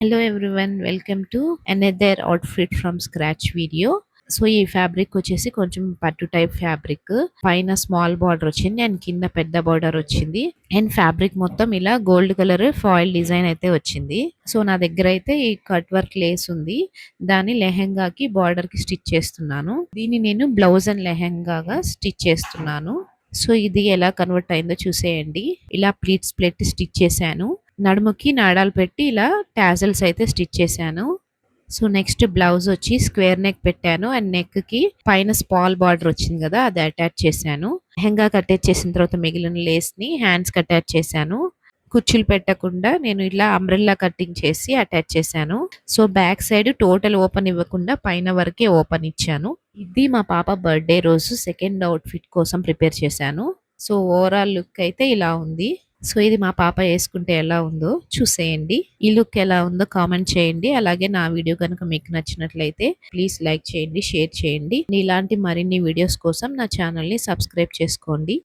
Hello everyone, welcome to another outfit from scratch video. So ఈ fabric వచ్చేసి కొంచెం పట్టు టైప్ ఫ్యాబ్రిక్, పైన స్మాల్ బార్డర్ వచ్చింది అండ్ కింద పెద్ద బార్డర్ వచ్చింది. అండ్ ఫ్యాబ్రిక్ మొత్తం ఇలా గోల్డ్ కలర్ ఫాయిల్ డిజైన్ అయితే వచ్చింది. సో నా దగ్గర అయితే ఈ కట్ వర్క్ లేస్ ఉంది, దాన్ని లెహెంగాకి బార్డర్ కి స్టిచ్ చేస్తున్నాను. దీన్ని నేను బ్లౌజ్ అండ్ లెహెంగాగా స్టిచ్ చేస్తున్నాను. సో ఇది ఎలా కన్వర్ట్ అయిందో చూసేయండి. ఇలా ప్లీట్స్ పెట్టి స్టిచ్ చేశాను, నడుముకి నాడాలు పెట్టి ఇలా టాజల్స్ అయితే స్టిచ్ చేశాను. సో నెక్స్ట్ బ్లౌజ్ వచ్చి స్క్వేర్ నెక్ పెట్టాను అండ్ నెక్ కి పైన స్మాల్ బార్డర్ వచ్చింది కదా, అది అటాచ్ చేశాను. లెహంగా అటాచ్ చేసిన తర్వాత మిగిలిన లేస్ ని హ్యాండ్స్ కి అటాచ్ చేశాను. కుచ్చులు పెట్టకుండా నేను ఇలా అంబ్రెల్లా కటింగ్ చేసి అటాచ్ చేశాను. So back side total open ఇవ్వకుండా పైన వరకే ఓపెన్ ఇచ్చాను. ఇది మా పాప బర్త్డే రోజు సెకండ్ అవుట్ఫిట్ కోసం ప్రిపేర్ చేశాను. సో ఓవరాల్ లుక్ అయితే ఇలా ఉంది. సో ఇది మా పాప వేసుకుంటే ఎలా ఉందో చూసేయండి. ఈ లుక్ ఎలా ఉందో కామెంట్ చేయండి. అలాగే నా వీడియో కనుక మీకు నచ్చినట్లయితే ప్లీజ్ లైక్ చేయండి, షేర్ చేయండి. ఇలాంటి మరిన్ని వీడియోస్ కోసం నా ఛానల్ని సబ్స్క్రైబ్ చేసుకోండి.